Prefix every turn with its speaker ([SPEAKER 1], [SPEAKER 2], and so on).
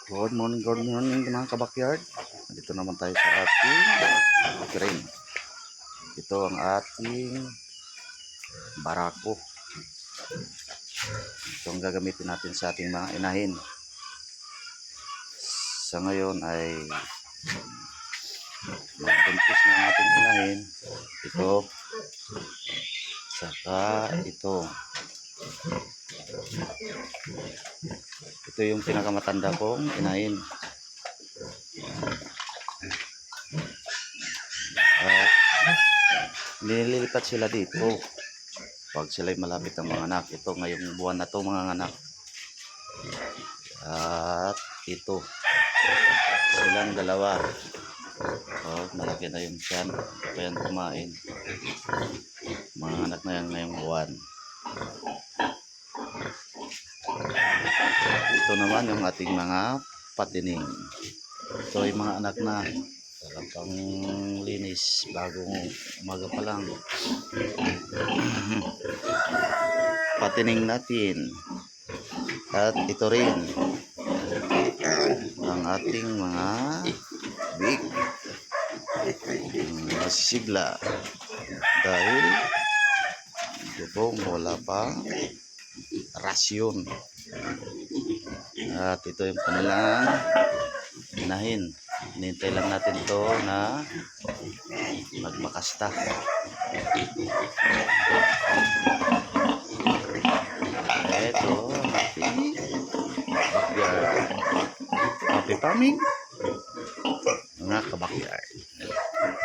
[SPEAKER 1] Good morning mga kabakyard. Dito naman tayo sa ating crane. Ito ang ating barako. Ito ang gagamitin natin sa ating mga inahin. Sa ngayon ay mga buntis na ang ating inahin. Ito, saka ito. Ito yung pinakamatanda kong inahin. At nililipat sila dito pag sila'y malapit ang mga anak. Ito ngayong buwan na to mga anak. At ito silang dalawa. Malaki na yung tiyan. Kaya kumain. Mga anak na yan ngayong buwan. Ito naman yung ating mga patining. Ito ay mga anak na talagang linis bagong umaga pa lang. Patining natin. At ito rin ang ating mga big masisigla dahil gupong wala pa rasyon. At ito yung kanilang inahin. Hinintay lang natin to na magmakasta. Ito happy farming mga kabakyard.